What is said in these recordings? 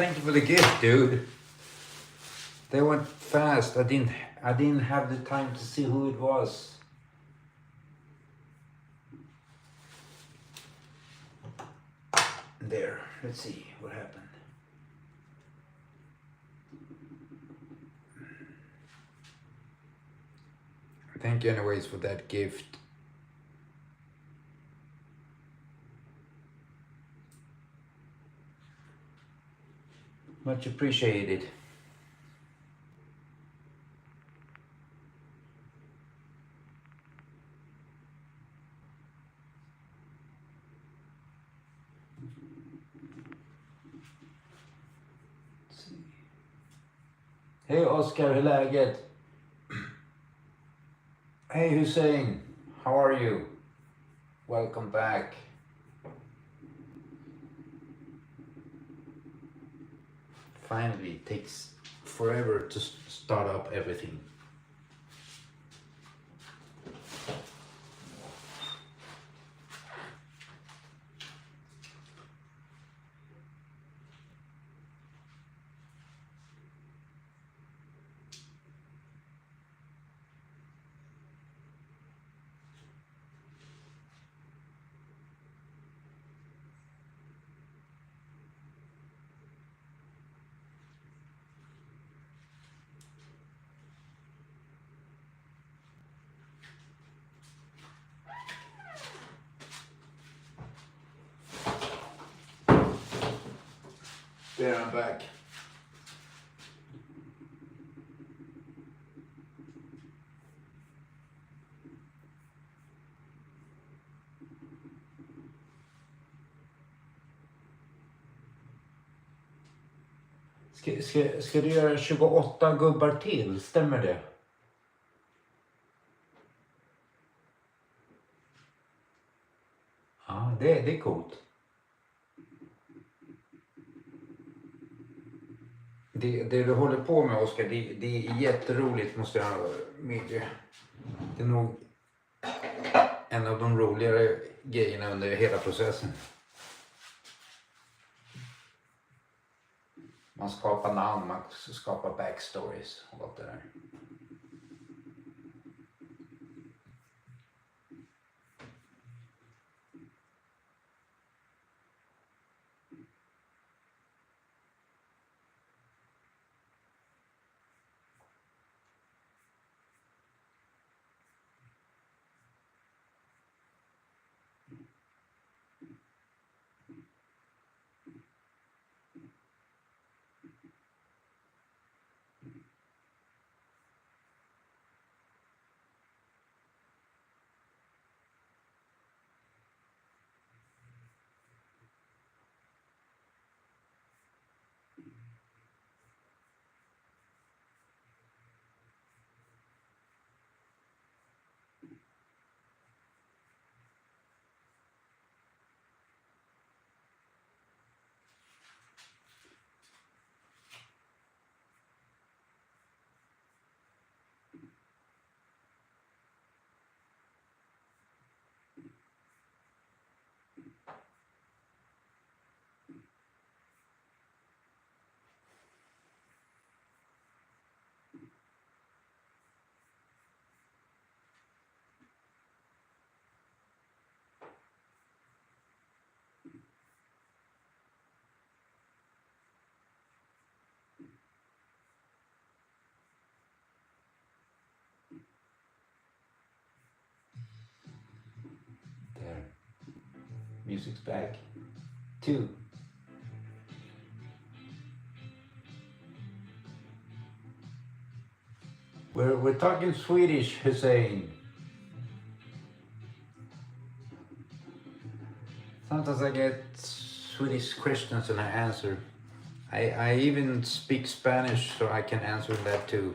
thank you for the gift, dude. They went fast. I didn't have the time to see who it was. There, let's see what happened. Thank you anyways for that gift. Much appreciated. Hej Oskar, hur är läget? Hey Hussein, how are you? Welcome back. Finally, it takes forever to start up everything. There, I'm back. Ska du göra 28 gubbar till? Stämmer det? Ja, det är coolt. Det du håller på med, Oskar, det är jätteroligt, måste jag medge. Det är nog en av de roligare grejerna under hela processen. Man skapar namn, man skapar backstories och allt det där. There. Music's back. 2. We're talking Swedish, Hussein. Sometimes I get Swedish questions and I answer. I even speak Spanish, so I can answer that too.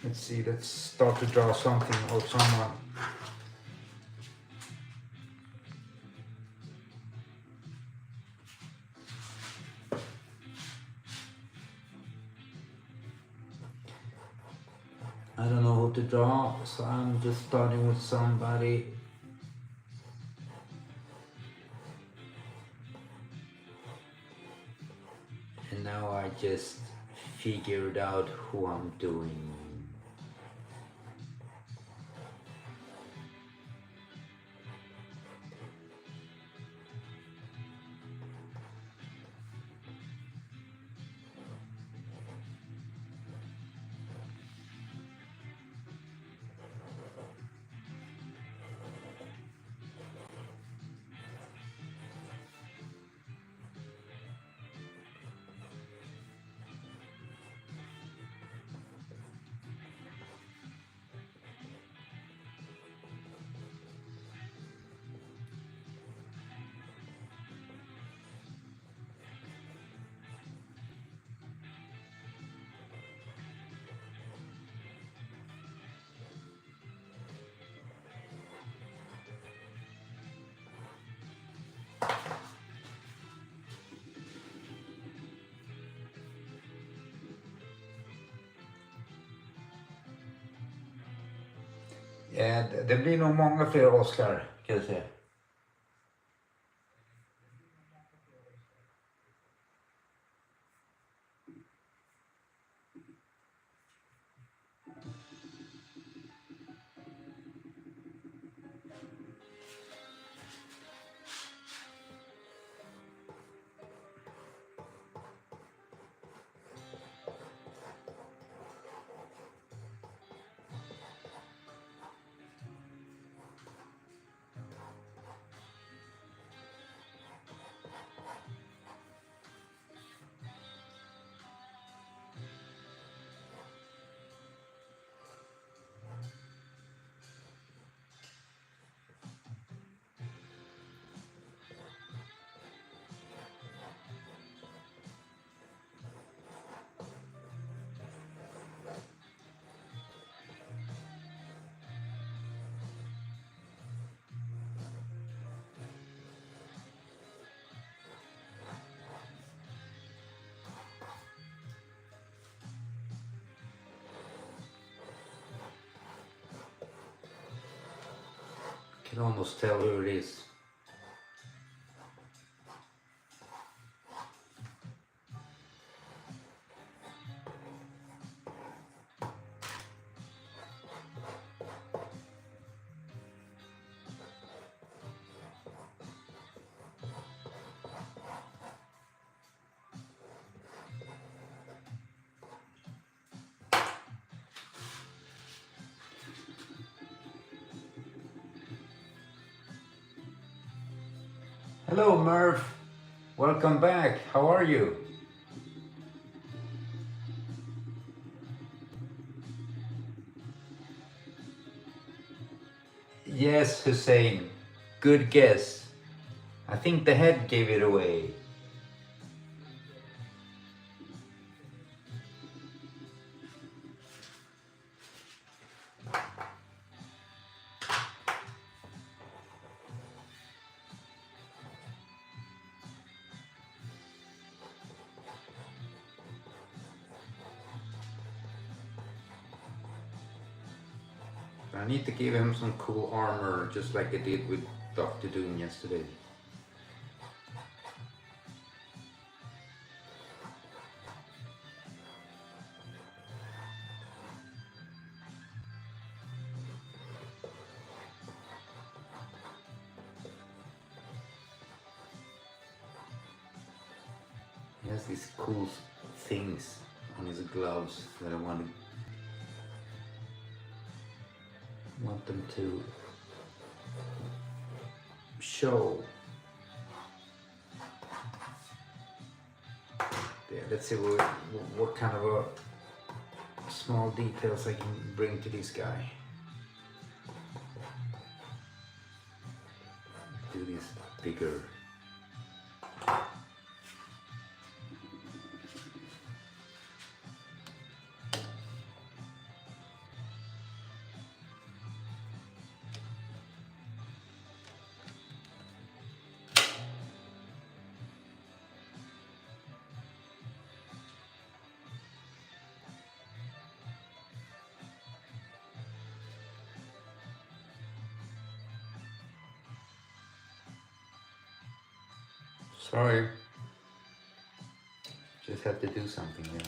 Let's see, let's start to draw something or someone. I don't know who to draw, so I'm just starting with somebody. And now I just figured out who I'm doing. Det blir nog många fler Oscar, kan jag säga. Can almost tell who it is. Hello Murph, welcome back. How are you? Yes, Hussein. Good guess. I think the head gave it away. I need to give him some cool armor, just like I did with Dr. Doom yesterday. He has these cool things on his gloves that I want them to show. Yeah, let's see what kind of a small details I can bring to this guy. Do this bigger. Sorry. Just have to do something here.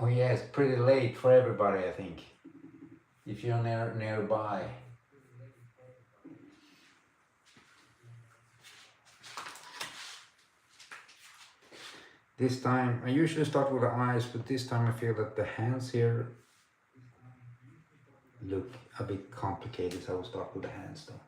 Oh yeah, it's pretty late for everybody, I think. If you're nearby. This time, I usually start with the eyes, but this time I feel that the hands here look a bit complicated, so I will start with the hands though.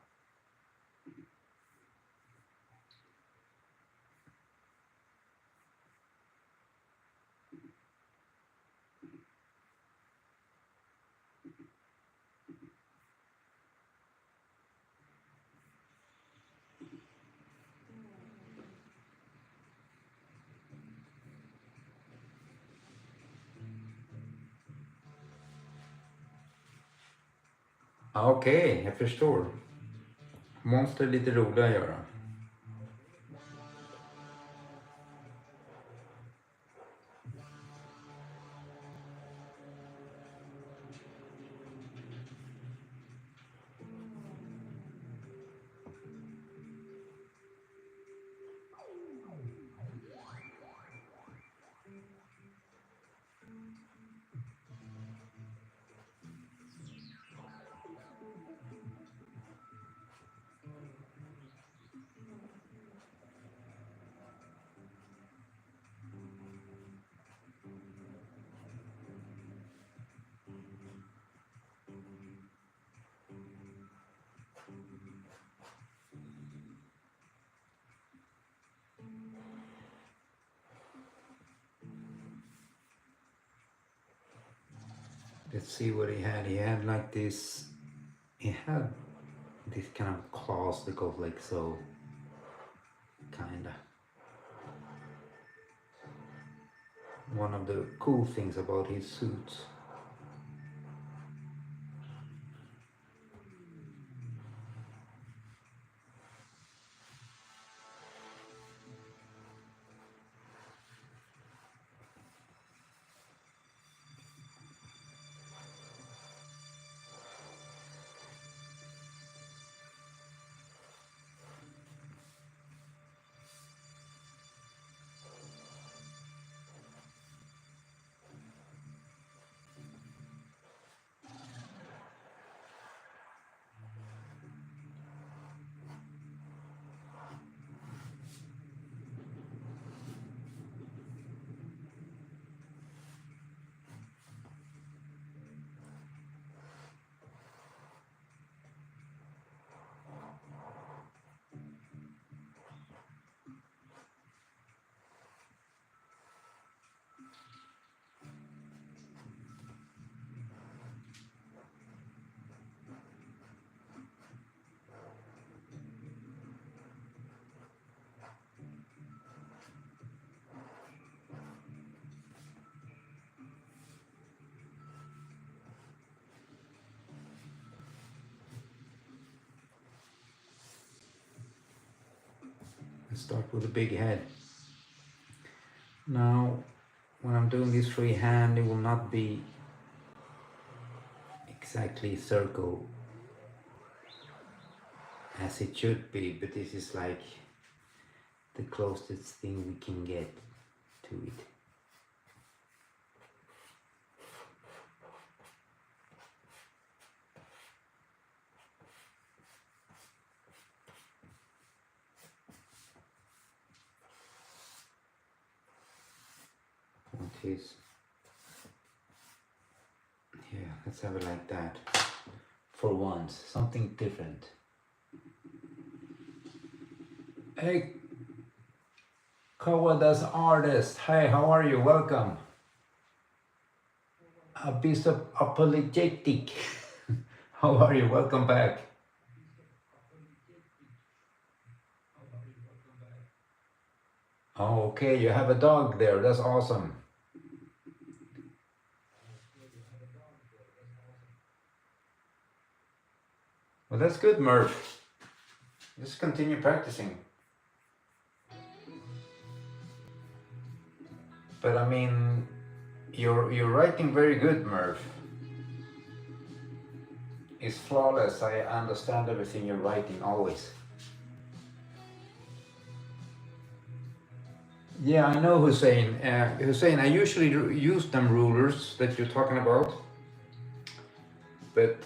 Okej, jag förstår. Monster är lite roliga att göra. Let's see what he had. He had like this, he had this kind of claws that go like so, kinda. One of the cool things about his suits. Let's start with a big head. Now, when I'm doing this freehand, it will not be exactly circle as it should be, but this is like the closest thing we can get to it. His, yeah, let's have it like that for once, something different. Hey, Kawada's artist, hi, how are you? Welcome. A bit of apologetic. How are you? Welcome back. Oh, okay, you have a dog there. That's awesome. Well, that's good, Murph. Just continue practicing. But I mean, you're writing very good, Murph. It's flawless. I understand everything you're writing always. Yeah, I know, Hussein. Hussein, I usually use them rulers that you're talking about, but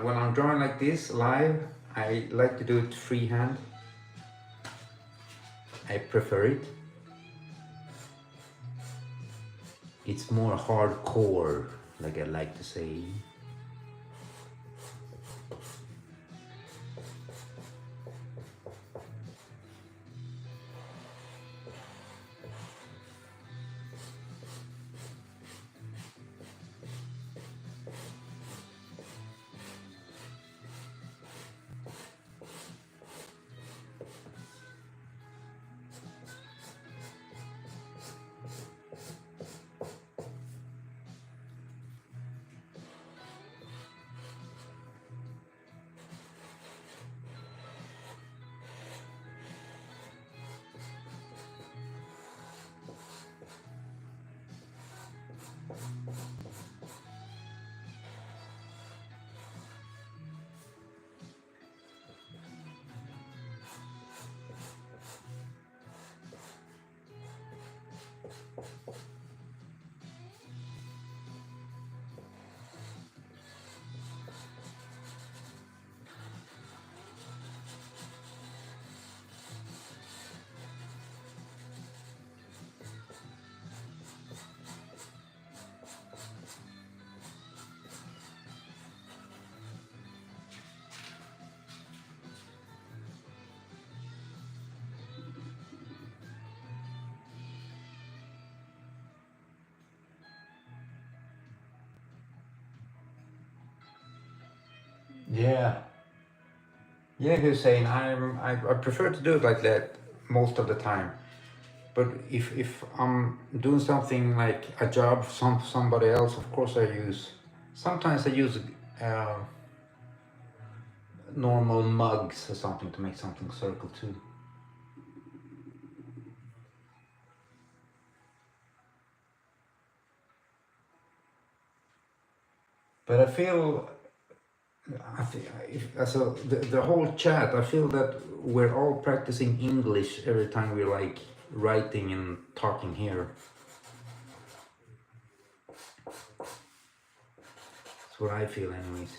when I'm drawing like this live, I like to do it freehand. I prefer it. It's more hardcore, like I like to say. Yeah, yeah, Hussein. I prefer to do it like that most of the time. But if I'm doing something like a job for somebody else, of course I use. Sometimes I use uh, normal mugs or something to make something circle too. But I feel, so the whole chat, I feel that we're all practicing English every time we're like writing and talking here. That's what I feel, anyways.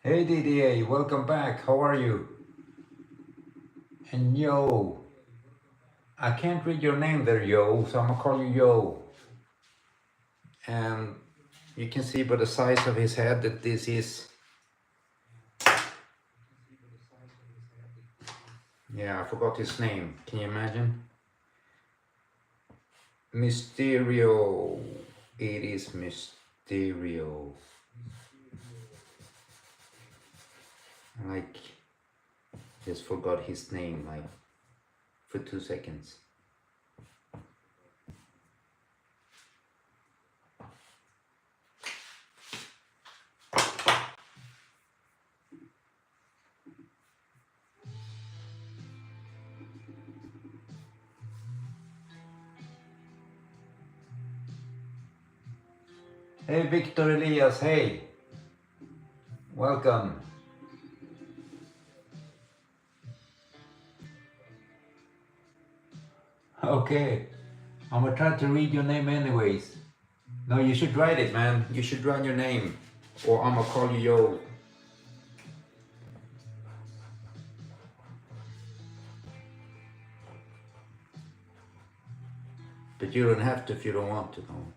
Hey DDA, welcome back. How are you? And Yo, I can't read your name there, Yo, so I'm gonna call you Yo. And you can see by the size of his head that this is, yeah, I forgot his name. Can you imagine? Mysterio. It is Mysterio. Like, just forgot his name, like, for 2 seconds. Hey, Victor Elias, hey, welcome. Okay, I'm gonna try to read your name anyways. No, you should write it, man. You should write your name, or I'ma call you Yo. But you don't have to if you don't want to. No.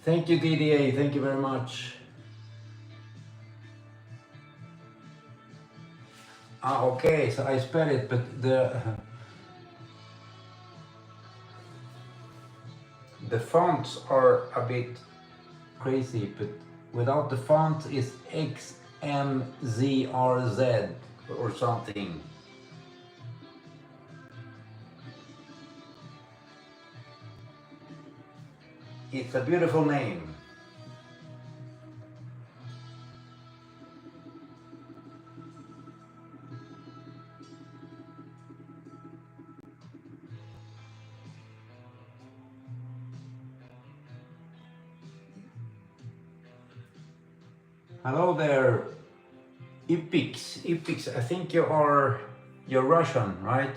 Thank you, DDA. Thank you very much. Ah, okay. So I spell it, but the fonts are a bit crazy. But without the font is XMZRZ or something. It's a beautiful name. Hello there, Ipix. Ipix, I think you're Russian, right?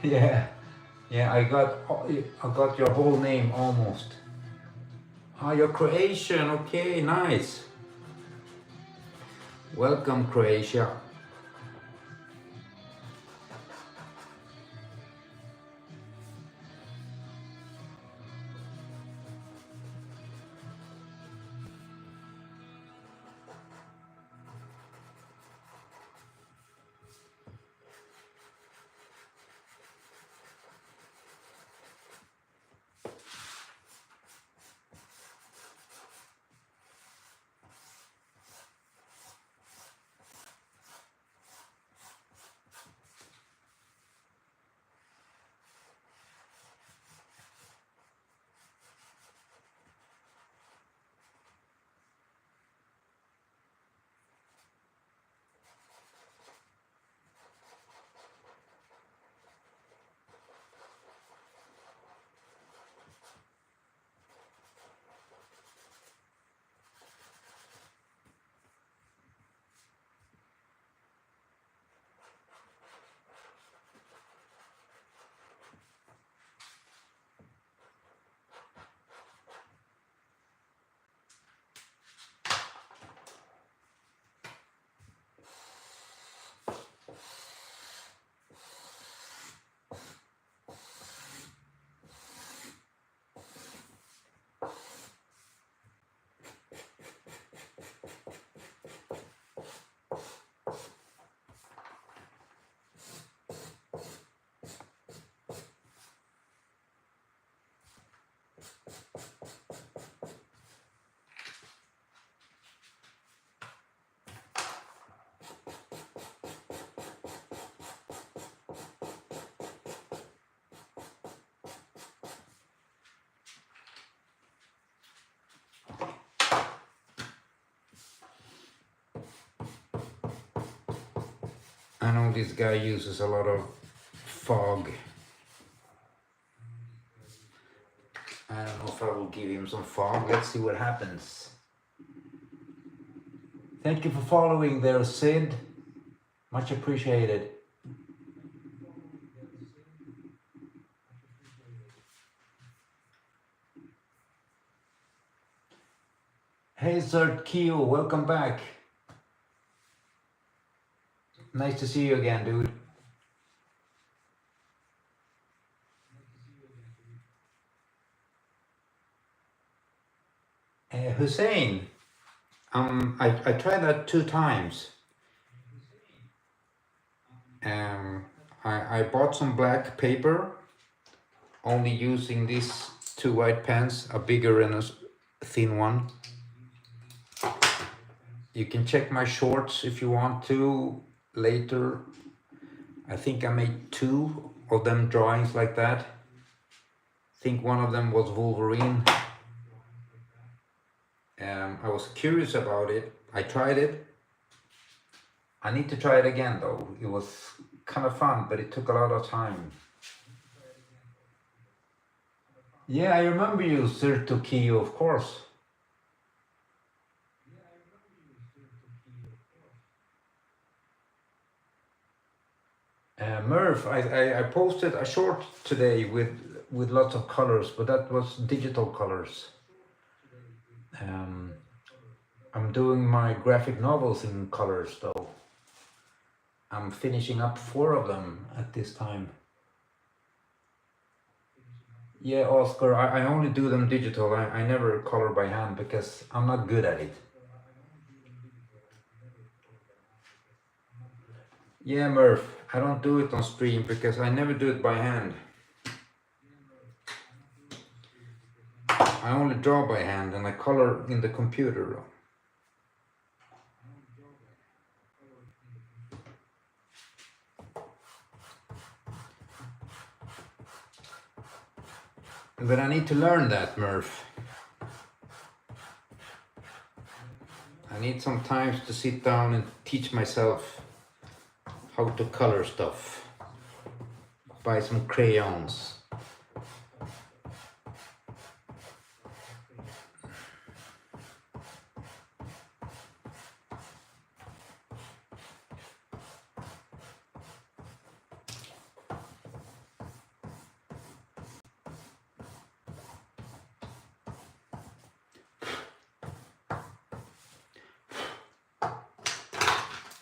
Yeah, yeah. I got your whole name almost. Ah, you're Croatian. Okay, nice. Welcome, Croatia. I know this guy uses a lot of fog. I don't know if I will give him some fog. Let's see what happens. Thank you for following there, Sid. Much appreciated. Hey, Sir Keo, welcome back. Nice to see you again, dude. Hussein, I tried that 2 times. Um, I bought some black paper, only using these 2 white pens, a bigger and a thin one. You can check my shorts if you want to later. I think I made 2 of them drawings like that. I think one of them was Wolverine. I was curious about it. I tried it. I need to try it again though. It was kind of fun, but it took a lot of time. Yeah, I remember you, Sir Tokiyo, of course. Murph, I posted a short today with lots of colors, but that was digital colors. I'm doing my graphic novels in colors though. I'm finishing up 4 of them at this time. Yeah, Oscar, I only do them digital. I never color by hand because I'm not good at it. Yeah, Murph, I don't do it on stream because I never do it by hand. I only draw by hand and I color in the computer. But I need to learn that, Murph. I need some time to sit down and teach myself how to color stuff. Buy some crayons.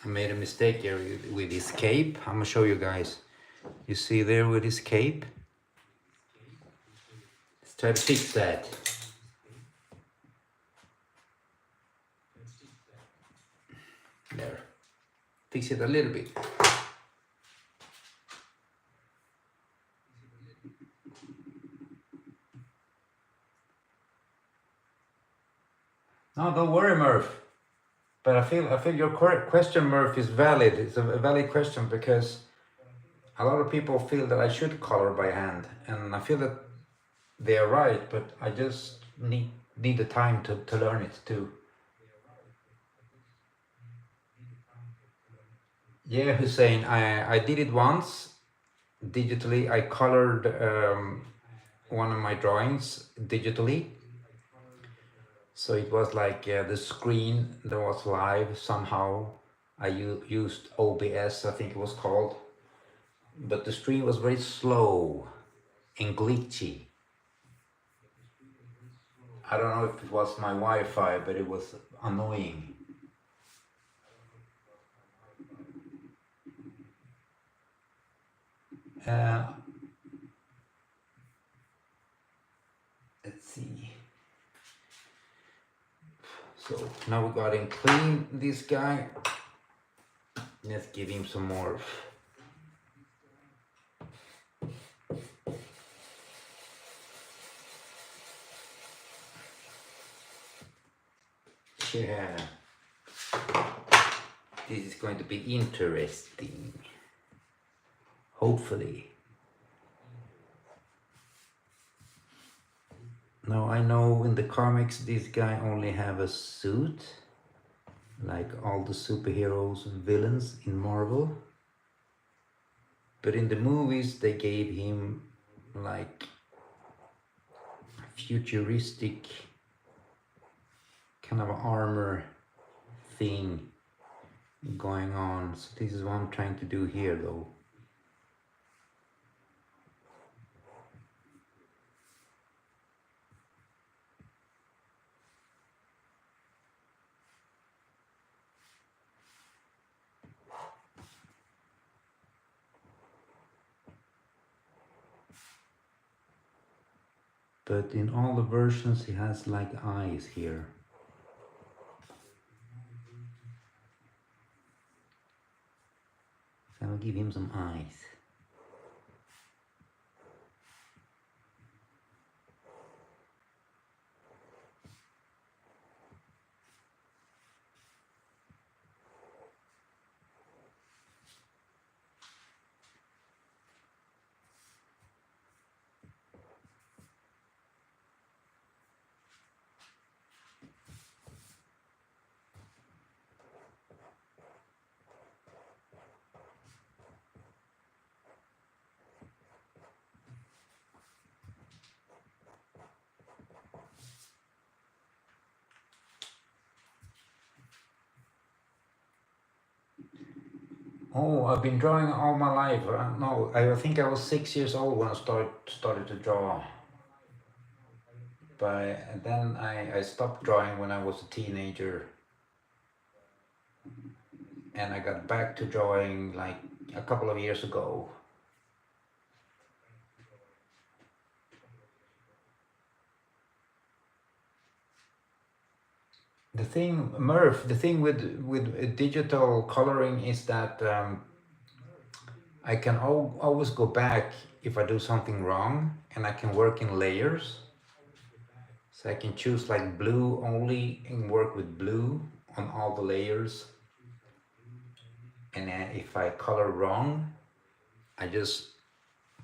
I made a mistake here with this cape. I'm gonna show you guys. You see there with this cape? Let's try to fix that. There. Fix it a little bit. No, don't worry, Murph. But I feel your question, Murph, is valid. It's a valid question because a lot of people feel that I should color by hand, and I feel that they are right, but I just need the time to learn it too. Yeah, Hussein, I did it once digitally. I colored one of my drawings digitally. So it was like the screen that was live somehow. I used OBS, I think it was called. But the stream was very slow and glitchy. I don't know if it was my Wi-Fi, but it was annoying. Uh, let's see. So now we got him clean, this guy. Let's give him some more. Yeah. This is going to be interesting. Hopefully. Now I know in the comics this guy only have a suit, like all the superheroes and villains in Marvel. But in the movies they gave him like a futuristic kind of armor thing going on. So this is what I'm trying to do here though. But in all the versions he has like eyes here. So I'll give him some eyes. Oh, I've been drawing all my life. No, I think I was 6 years old when I started to draw. But then I stopped drawing when I was a teenager. And I got back to drawing like a couple of years ago. The thing with digital coloring is that I can always go back if I do something wrong, and I can work in layers. So I can choose like blue only and work with blue on all the layers. And if I color wrong, I just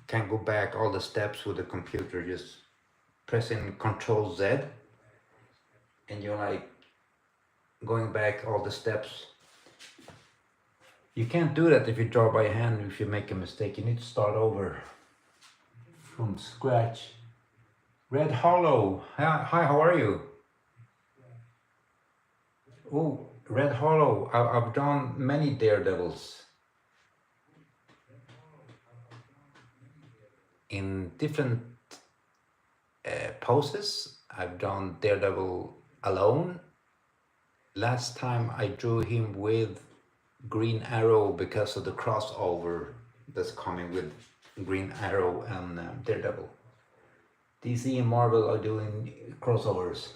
can go back all the steps with the computer, just pressing Control Z, and you're like going back all the steps. You can't do that if you draw by hand. If you make a mistake, you need to start over from scratch. Red Hollow, hi, how are you? Oh, Red Hollow, I've drawn many daredevils in different poses. I've drawn Daredevil alone. Last time I drew him with Green Arrow because of the crossover that's coming with Green Arrow and Daredevil. DC and Marvel are doing crossovers.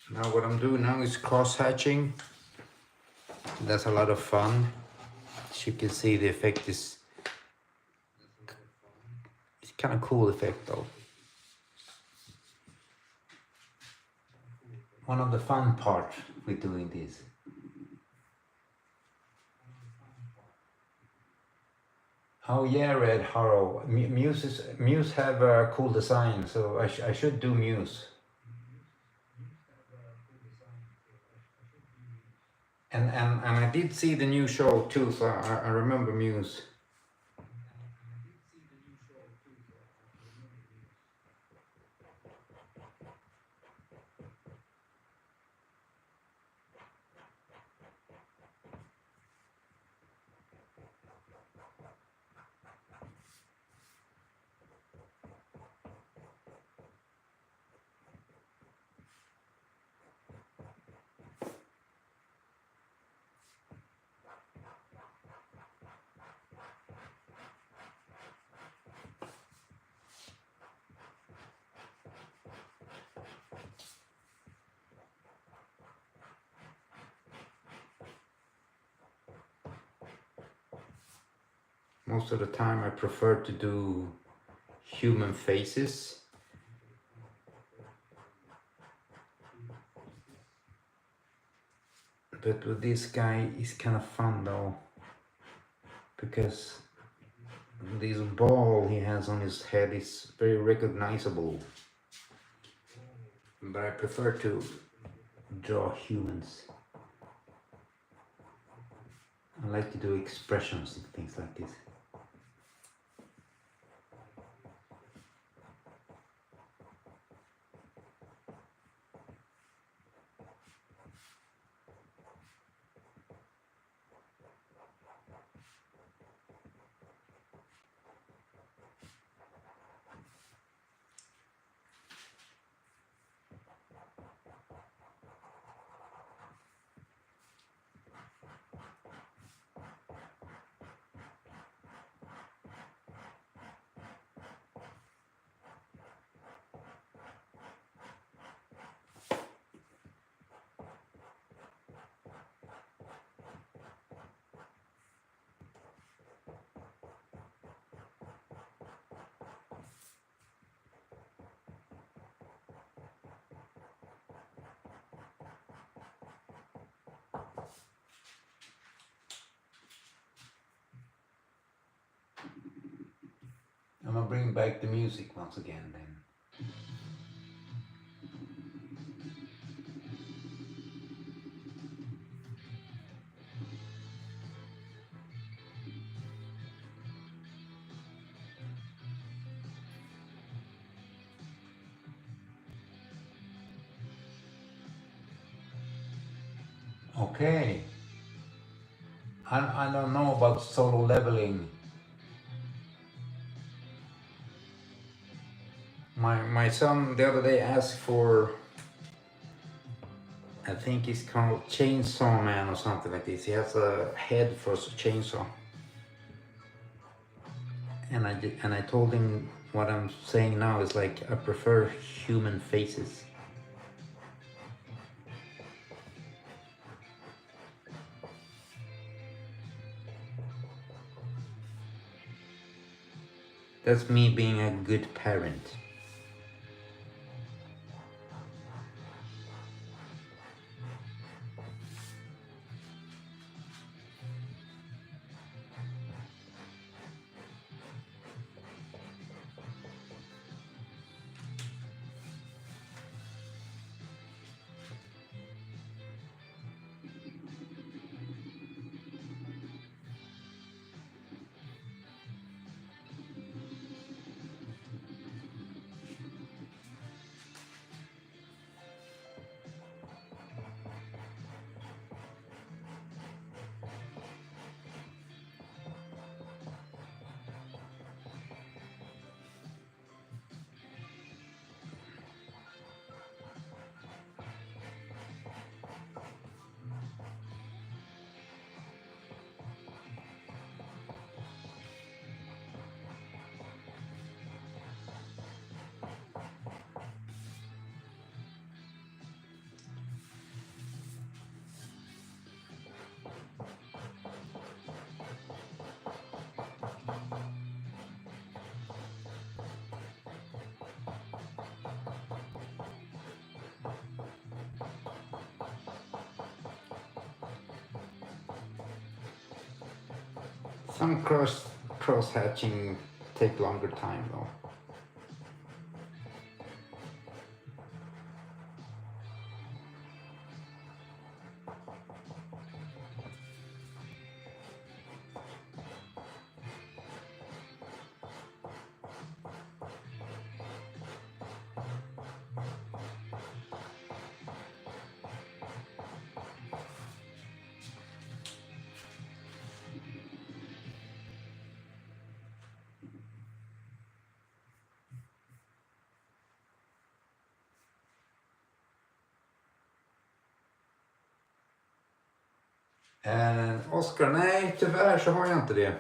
Now what I'm doing now is cross hatching. That's a lot of fun. As you can see, the effect is it's kind of cool effect though. One of the fun parts with doing this. Oh yeah, Red Harrow. Muse have a cool design, so I should do Muse. And I did see the new show too, so I remember Muse. Most of the time I prefer to do human faces. But with this guy, it's kind of fun though, because this ball he has on his head is very recognizable. But I prefer to draw humans. I like to do expressions and things like this. I'm gonna bring back the music once again then. Okay. I don't know about solo leveling. My son the other day asked for, I think it's called Chainsaw Man or something like this. He has a head for a chainsaw. And I told him what I'm saying now is like I prefer human faces. That's me being a good parent. Some cross hatching take longer time though. Oscar, nej tyvärr så har jag inte det.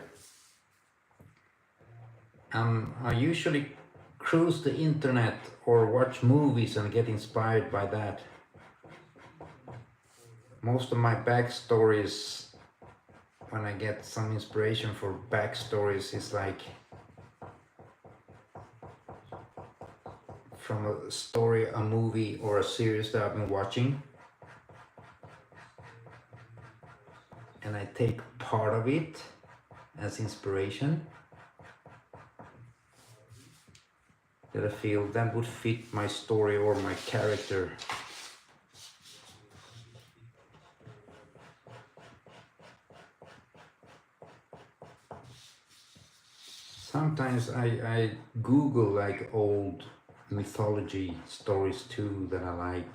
I usually cruise the internet or watch movies and get inspired by that. Most of my backstories when I get some inspiration for backstories, it's like from a story, a movie, or a series that I've been watching, and I take part of it as inspiration that I feel that would fit my story or my character. Sometimes I Google like old mythology stories too that I like.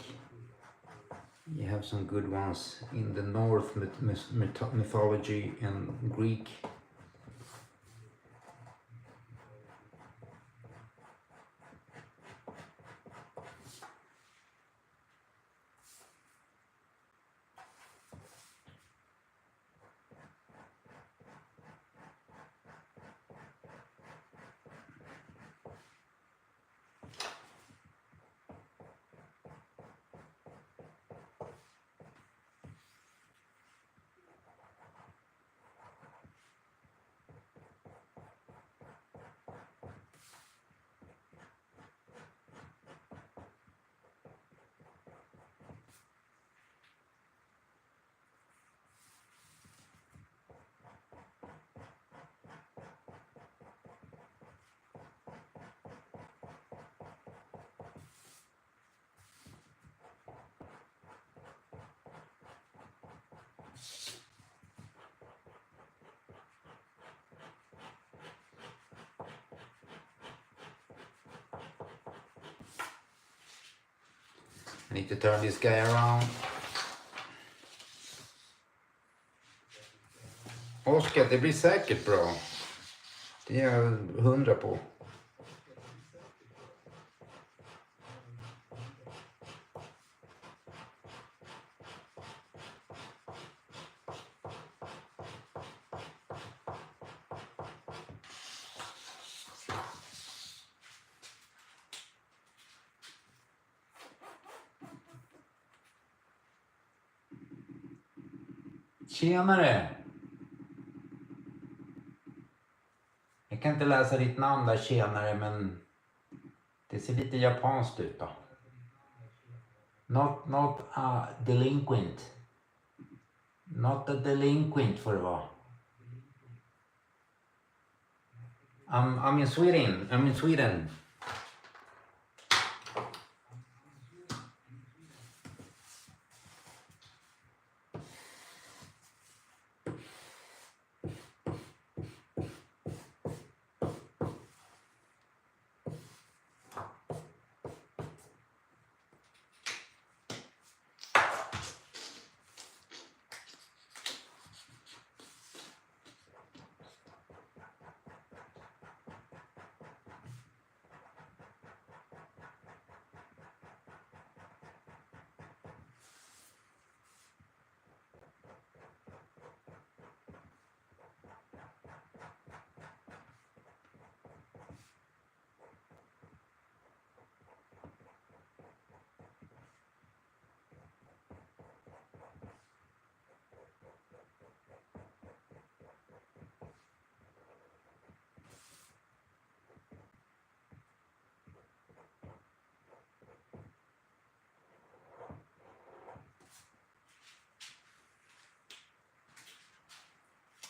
You have some good ones in the Norse mythology and Greek. I need to turn this guy around. Oskar, det blir säkert bra. Det är jag 100 på. Tjenare! Jag kan inte läsa ditt namn där, tjenare, men det ser lite japanskt ut då. Not a delinquent. Not a delinquent får det vara. I'm in Sweden. I'm in Sweden.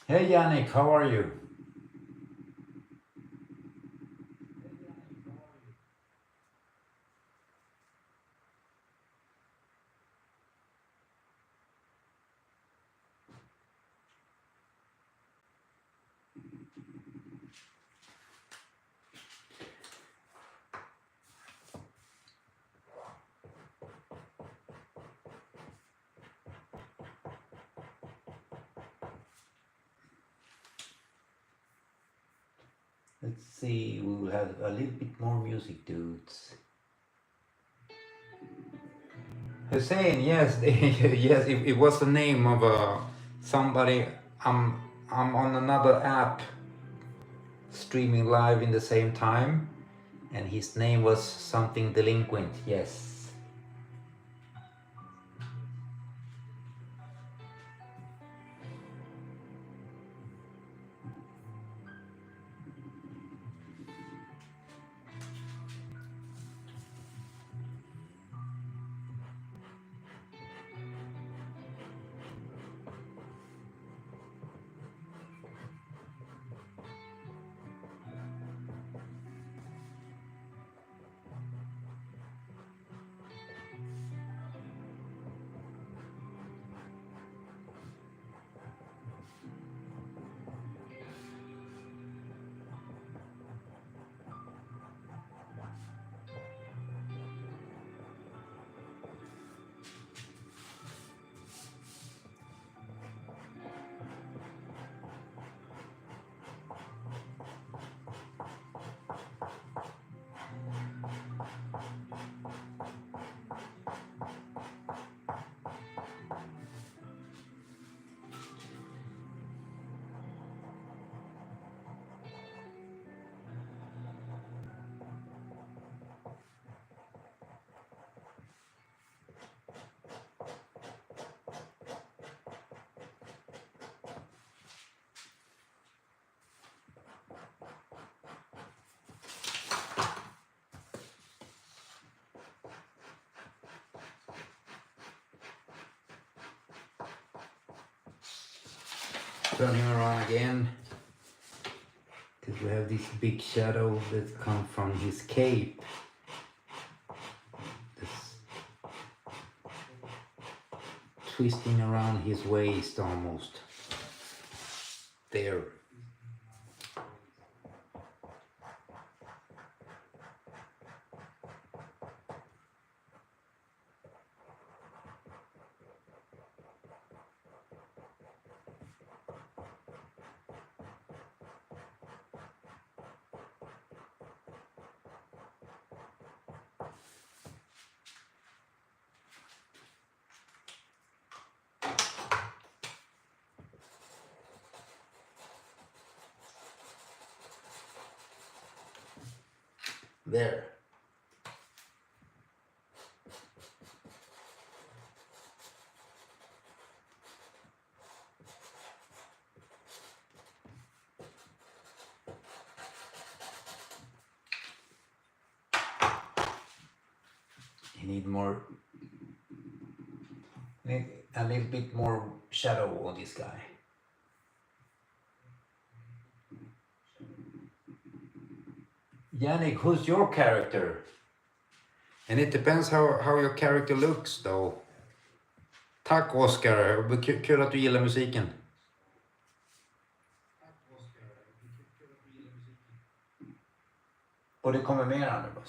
Hey Yannick, how are you? Let's see, we will have a little bit more music, dudes. Hussein, yes, yes, it was the name of somebody. I'm on another app streaming live in the same time, and his name was something delinquent. Yes. Turn him around again. Because we have this big shadow that comes from his cape. This twisting around his waist almost. There. There. You need more, need a little bit more shadow on this guy. Yannick, who's your character? And it depends how your character looks though. Tack Oscar, kul att du gillar musiken. Och det kommer mer här nu bara.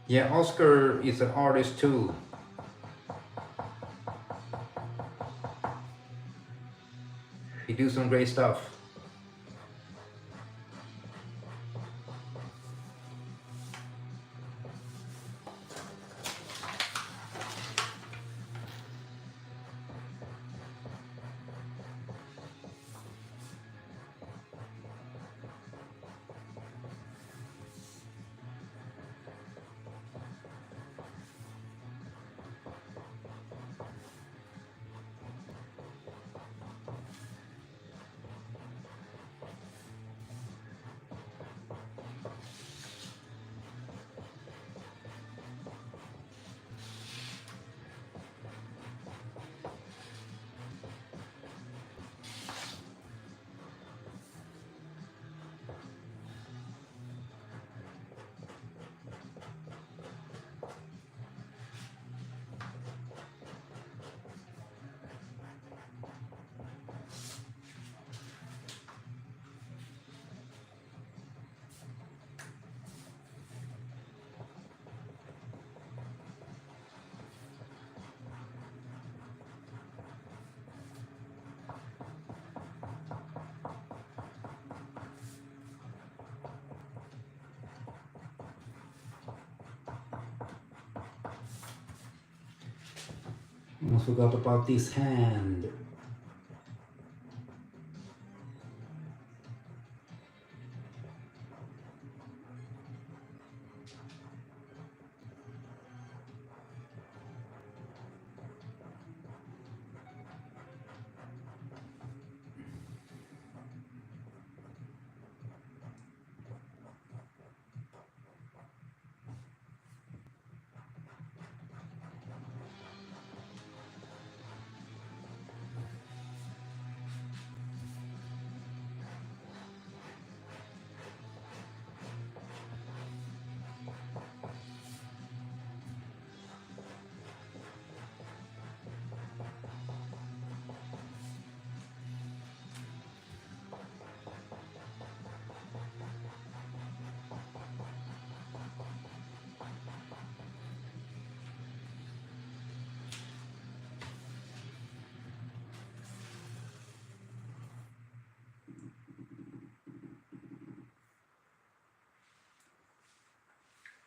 Yeah, Oscar is an artist too. He do some great stuff. Almost forgot about this hand.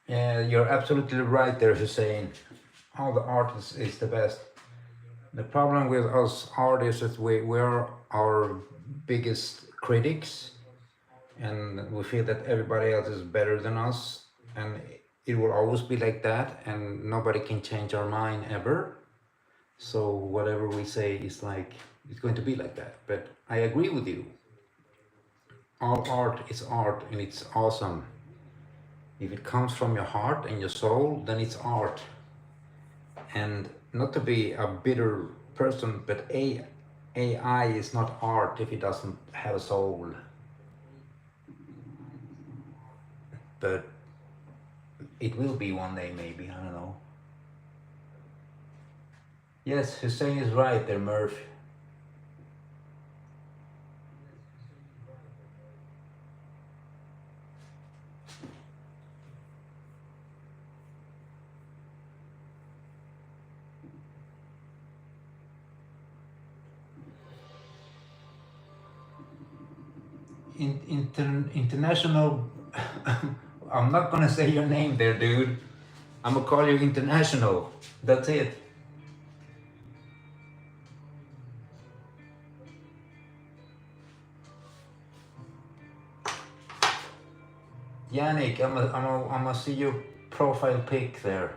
Yeah, you're absolutely right there, Hussein. All the art is the best. The problem with us artists is we're our biggest critics, and we feel that everybody else is better than us, and it will always be like that, and nobody can change our mind ever. So whatever we say is like, it's going to be like that. But I agree with you. All art is art, and it's awesome. If it comes from your heart and your soul, then it's art. And not to be a bitter person, but AI is not art if it doesn't have a soul. But it will be one day, maybe, I don't know. Yes, Hussein is right there, Murph. International. I'm not gonna say your name there, dude. I'm gonna call you International. That's it. Yannick, I'm gonna see your profile pic there.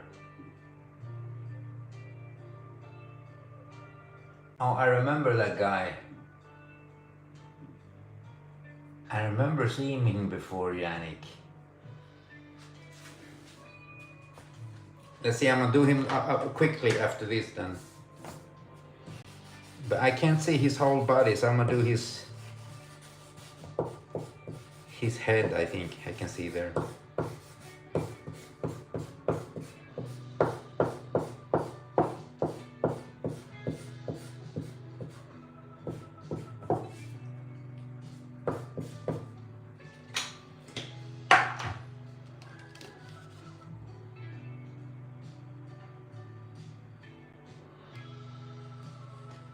Oh, I remember that guy. I remember seeing him before, Yannick. Let's see, I'm gonna do him quickly after this then. But I can't see his whole body, so I'm gonna do his head, I think I can see there.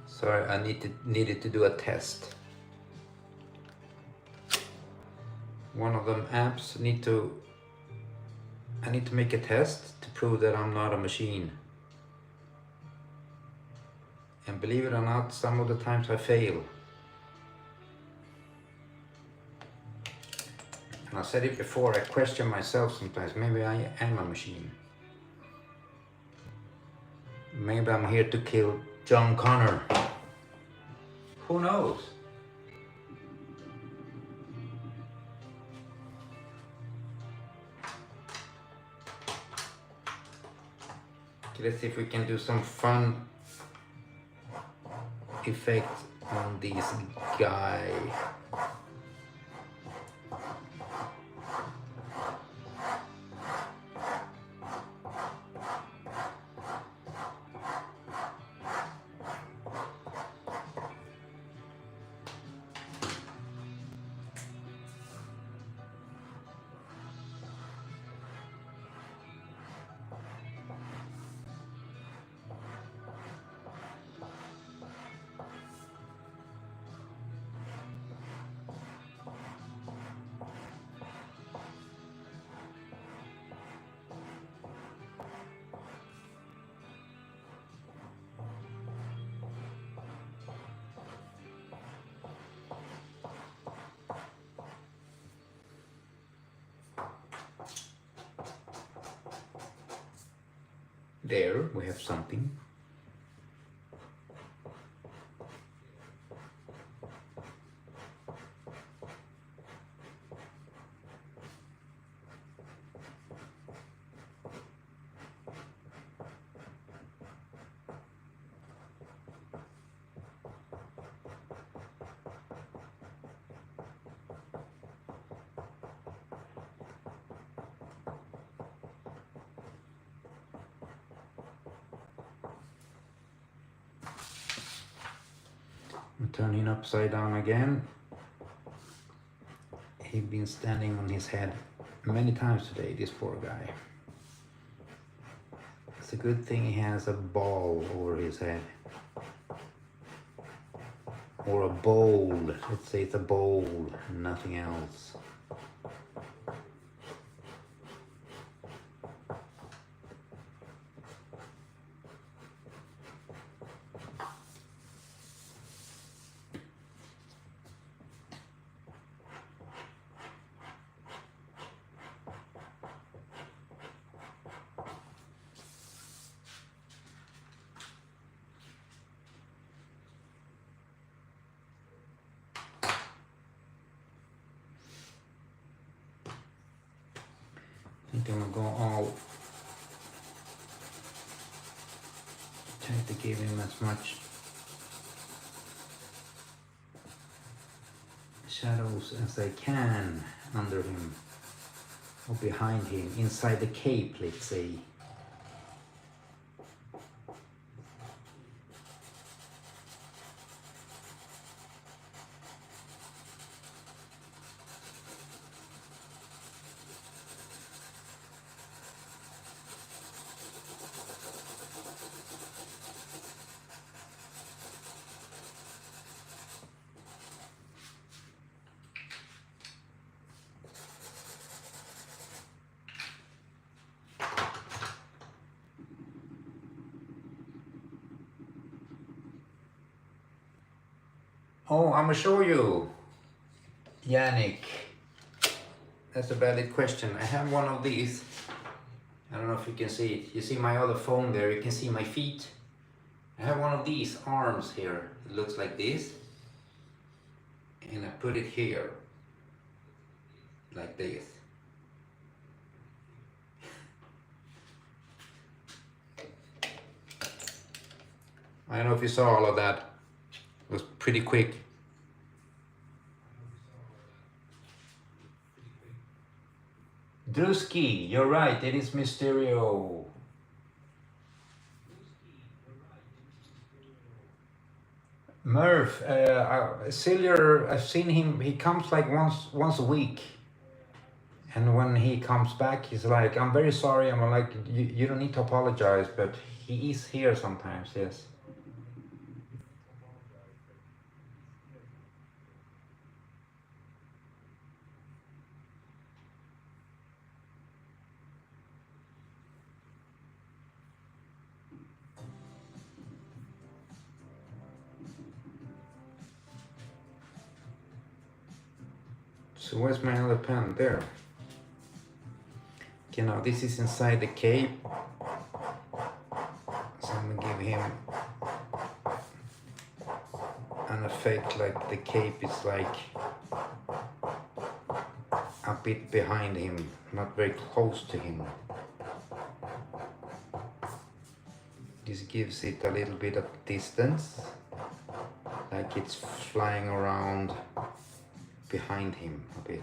Sorry, I needed to do a test. One of them apps I need to make a test to prove that I'm not a machine. And believe it or not, some of the times I fail. And I said it before, I question myself sometimes. Maybe I am a machine. Maybe I'm here to kill John Connor. Who knows? Okay, let's see if we can do some fun effect on this guy. There, we have something. Turning upside down again. He's been standing on his head many times today, this poor guy. It's a good thing he has a ball over his head. Or a bowl. Let's say it's a bowl, nothing else. gonna go all, try to give him as much shadows as I can under him, or behind him, inside the cape, let's say. Oh, I'm gonna show you, Yannick. That's a valid question. I have one of these. I don't know if you can see it. You see my other phone there, you can see my feet. I have one of these arms here. It looks like this. And I put it here, like this. I don't know if you saw all of that. It was pretty quick. Drusky, you're right, it is Mysterio. Murph, Cillier, I've seen him, he comes like once a week. And when he comes back, he's like, I'm very sorry. I'm like, you don't need to apologize, but he is here sometimes, yes. So where's my other pen? There. Okay, now this is inside the cape. So I'm gonna give him an effect like the cape is like a bit behind him, not very close to him. This gives it a little bit of distance, like it's flying around behind him a bit.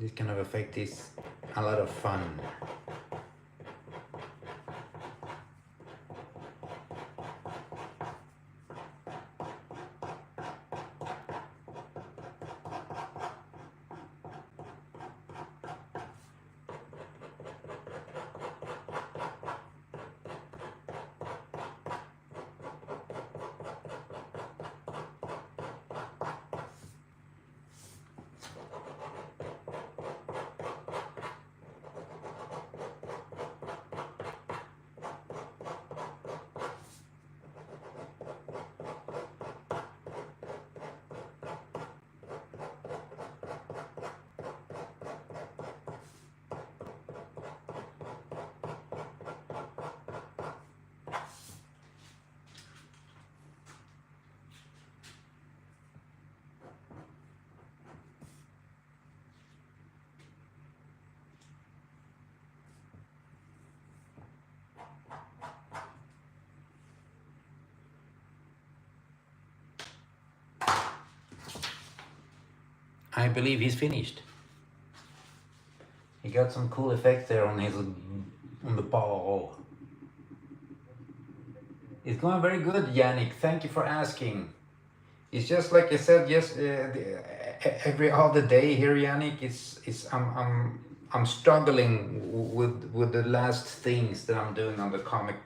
This kind of effect is a lot of fun. I believe he's finished. He got some cool effects there on the ball. It's going very good, Yannick. Thank you for asking. It's just like I said, yes. Every other day here, Yannick. I'm struggling with the last things that I'm doing on the comic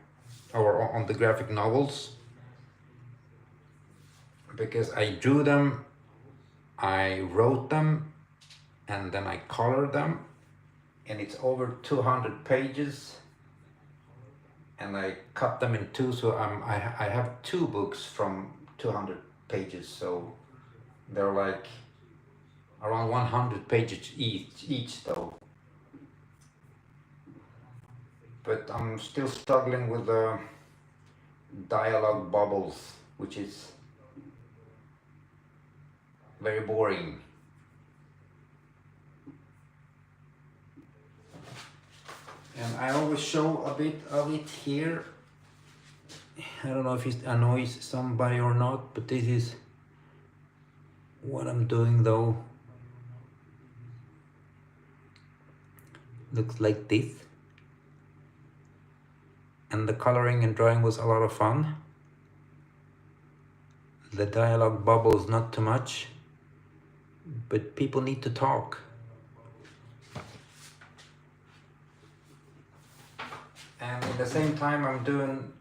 or on the graphic novels, because I drew them, I wrote them, and then I colored them, and it's over 200 pages, and I cut them in two, so I have two books from 200 pages, so they're like around 100 pages each though. But I'm still struggling with the dialogue bubbles, which is very boring. And I always show a bit of it here. I don't know if it annoys somebody or not, but this is what I'm doing though. Looks like this. And the coloring and drawing was a lot of fun. The dialogue bubbles not too much, but people need to talk. And at the same time I'm doing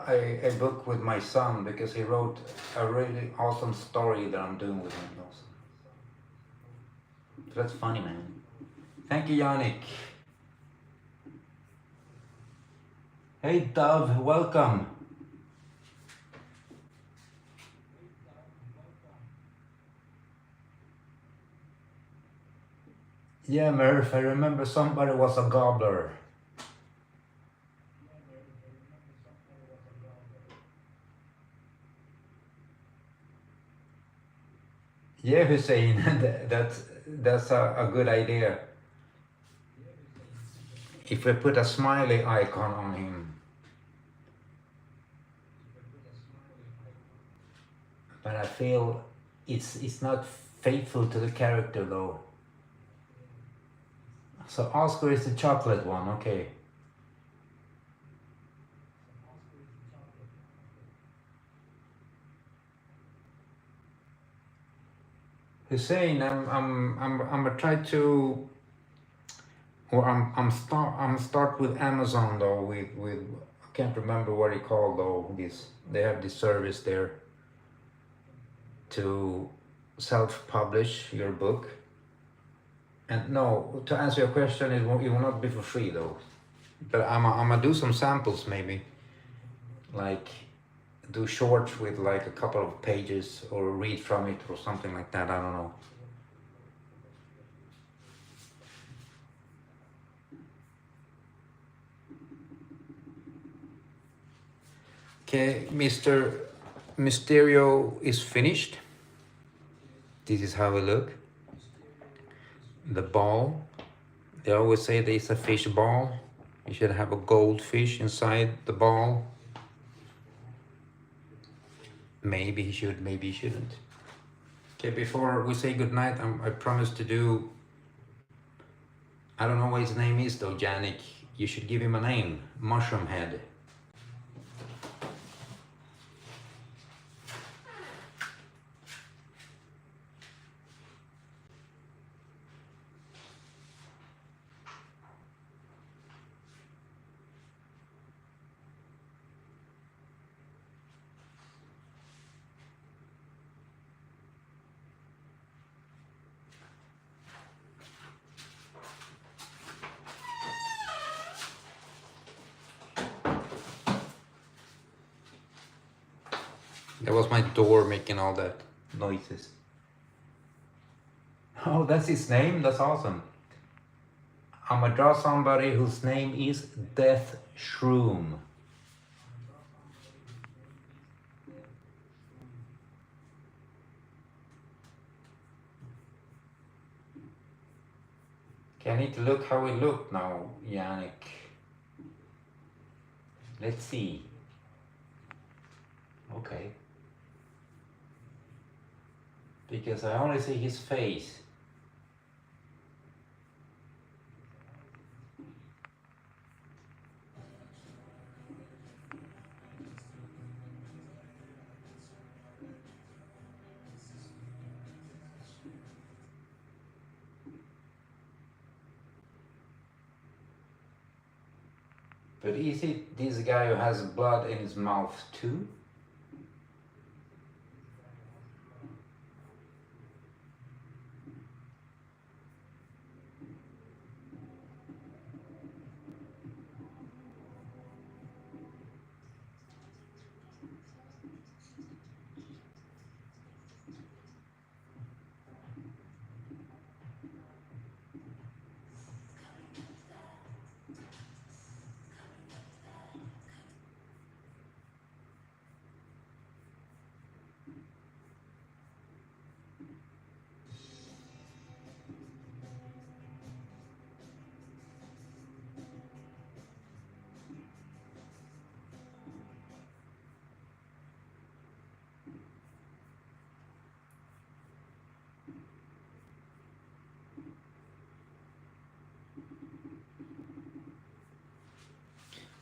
a book with my son, because he wrote a really awesome story that I'm doing with him also. So that's funny, man. Thank you, Yannick. Hey Dove, welcome. Yeah, Murph, I remember somebody was a gobbler. Yeah, Hussein, that's a good idea. If we put a smiley icon on him. But I feel it's not faithful to the character though. So Oscar is the chocolate one, okay. Hussein, I'm gonna try to, or I'm start with Amazon though, with I can't remember what it called though. They have this service there to self-publish your book. And no, to answer your question, it will not be for free though. But I'm gonna do some samples maybe, like do shorts with like a couple of pages or read from it or something like that. I don't know. Okay, Mr. Mysterio is finished. This is how it look. The ball. They always say there's a fish ball. You should have a goldfish inside the ball. Maybe he should, maybe he shouldn't. Okay, before we say goodnight, I promise to do, I don't know what his name is though, Janik. You should give him a name. Mushroom Head. That was my door making all that noises. Oh, that's his name? That's awesome. I'm gonna draw somebody whose name is Death Shroom. Okay, I need to look how it looked now, Yannick. Let's see. Okay. because I only see his face. But is it this guy who has blood in his mouth too?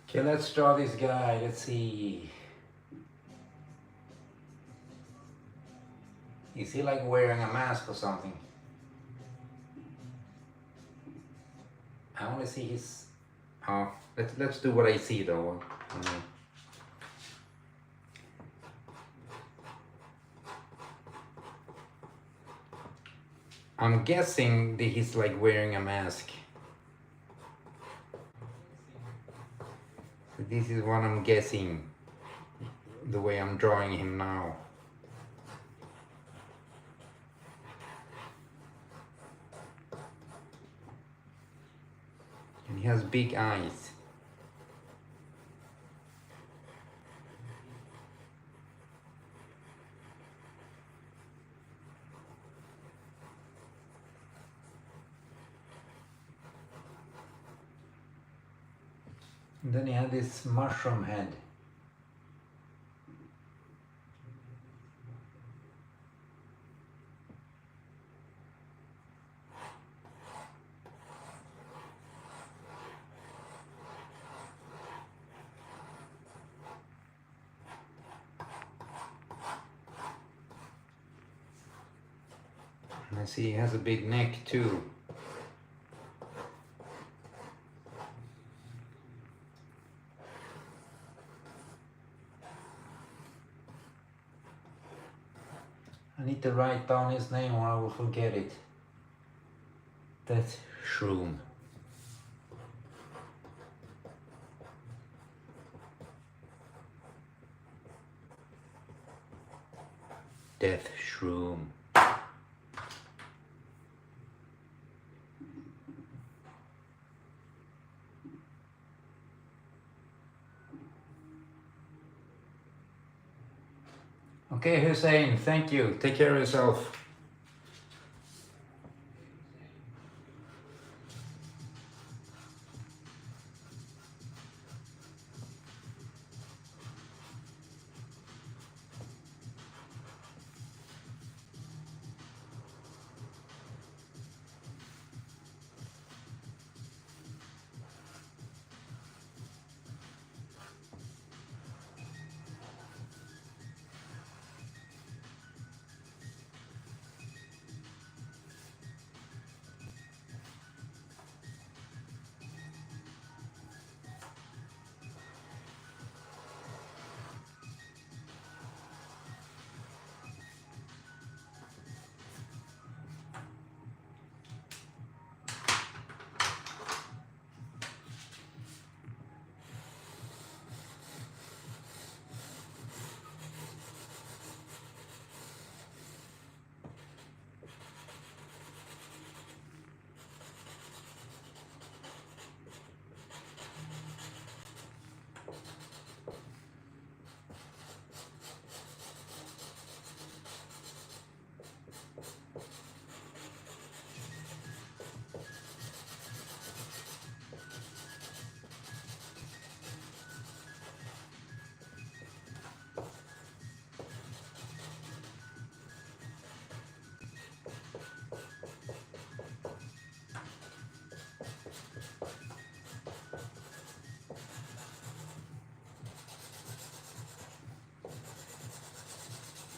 Okay, let's draw this guy. Let's see. Is he like wearing a mask or something? I only see his. Oh, let's do what I see though. I'm guessing that he's like wearing a mask. So this is what I'm guessing. The way I'm drawing him now. And he has big eyes. And then he had this mushroom head. And I see he has a big neck too. I need to write down his name or I will forget it. That's Shroom. Death Shroom. Okay, Hussein, thank you. Take care of yourself.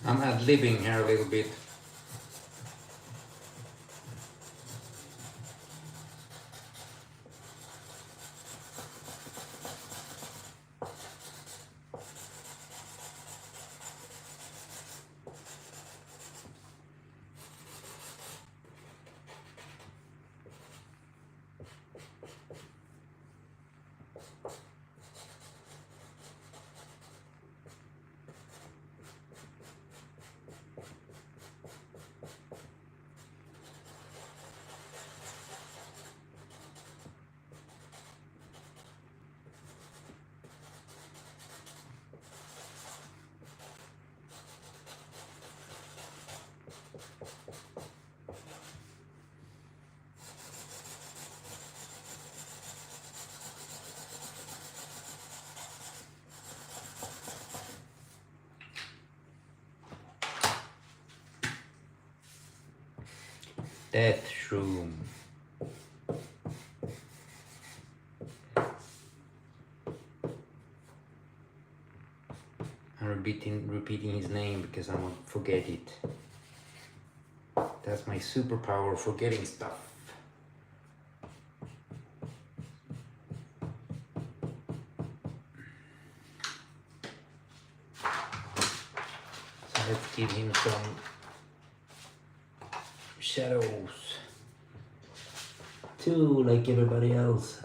I'm ad-libbing here a little bit. Death shroom. I'm repeating his name because I won't forget it. That's my superpower, forgetting stuff. So let's give him some shadows too, like everybody else.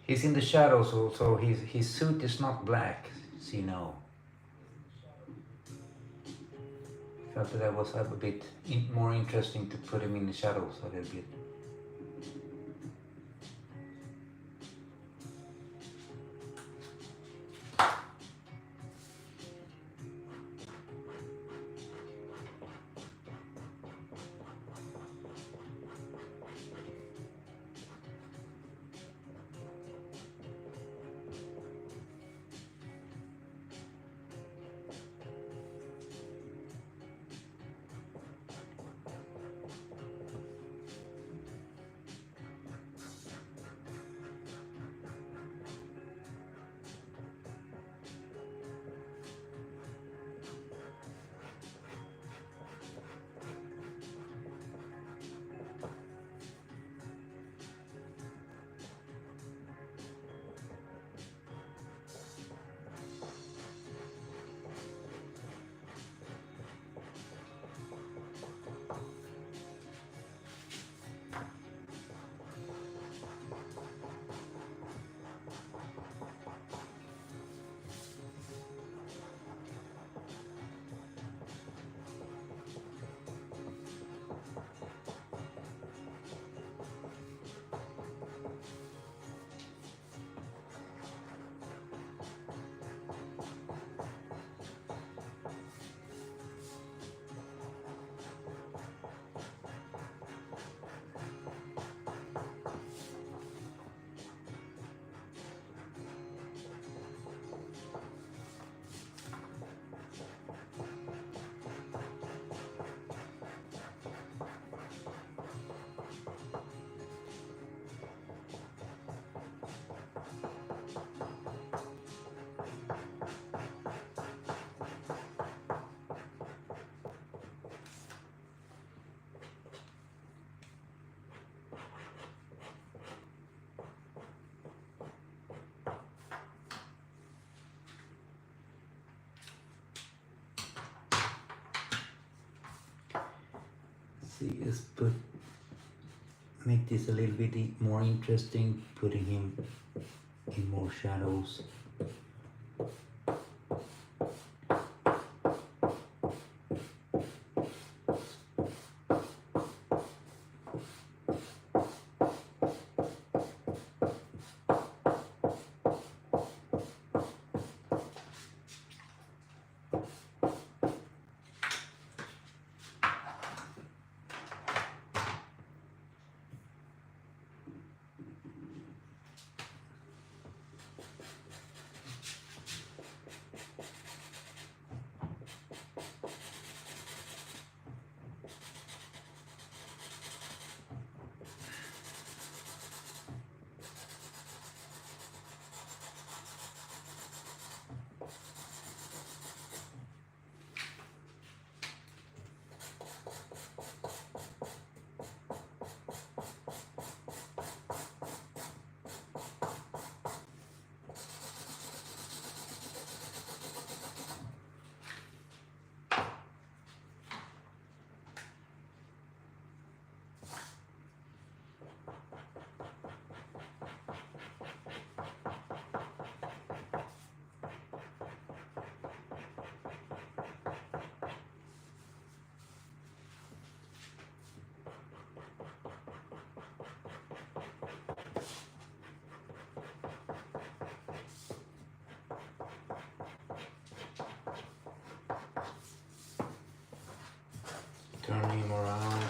He's in the shadows also. His suit is not black, so you know. Felt that was a bit more interesting to put him in the shadows a little bit. see, is make this a little bit more interesting, putting him in more shadows. Turn him around.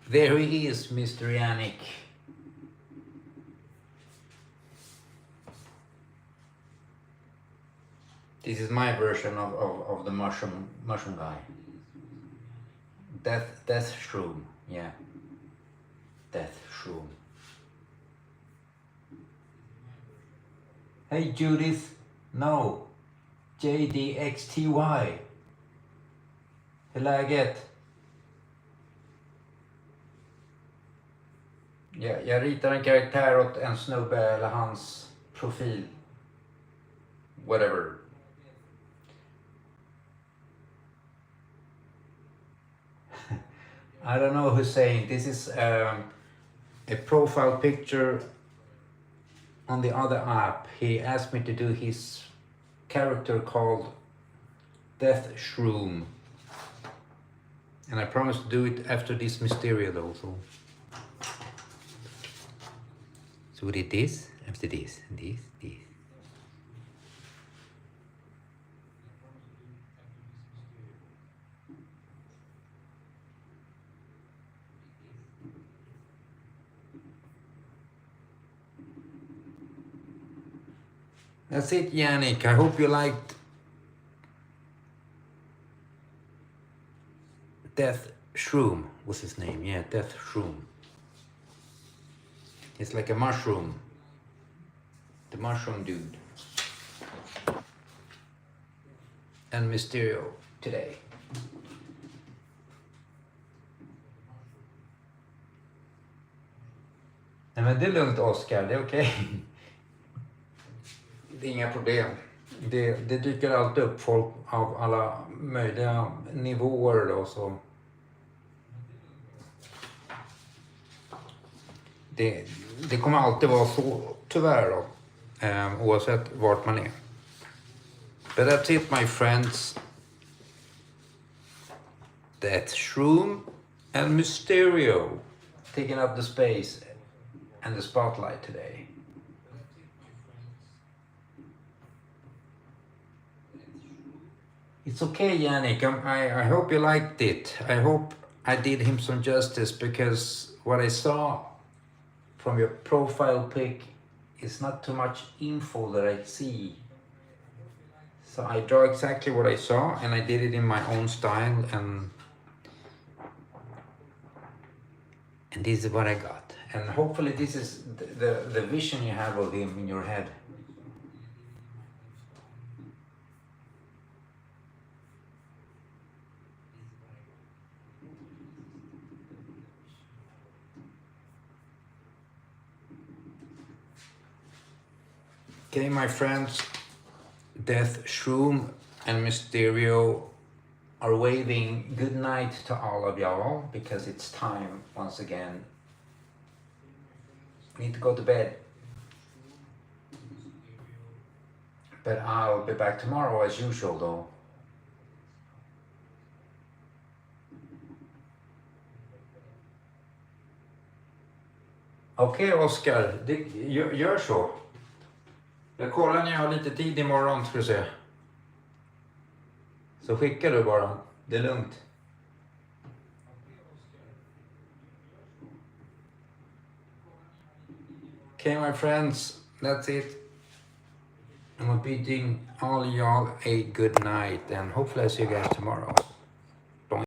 There he is, Mr. Yannick. This is my version of the mushroom guy. Death shroom, yeah. Death shroom. Hey Judith, no. JDXTY. Hur läget? Jag ritar en karaktär åt en snubbe eller hans profil. Whatever. I don't know who's saying. This is a profile picture on the other app. He asked me to do his character called Death Shroom. And I promised to do it after this Mysteria though. So we did this, after this, this. That's it, Yannick. I hope you liked Death Shroom was his name. Yeah, Death Shroom. It's like a mushroom. The mushroom dude. And Mysterio today. Nej men det är lugnt Oscar, det är okej. Det är inga problem. Det dyker alltid upp folk av alla möjliga nivåer då så. Det kommer alltid vara så, tyvärr då. Oavsett vart man är. But that's it my friends. Death Shroom and Mysterio taking up the space and the spotlight today. It's okay, Yannick. I hope you liked it. I hope I did him some justice because what I saw from your profile pic is not too much info that I see. So I draw exactly what I saw and I did it in my own style and this is what I got. And hopefully this is the vision you have of him in your head. Okay, my friends, Death Shroom and Mysterio are waving good night to all of y'all because it's time once again. I need to go to bed. But I'll be back tomorrow as usual though. Okej, Oscar, gör så. Jag kollar när jag har lite tid imorgon ska du se. Så skickar du bara, det är lugnt. Okay my friends, that's it. I'm bidding all y'all a good night and hopefully I see you guys tomorrow.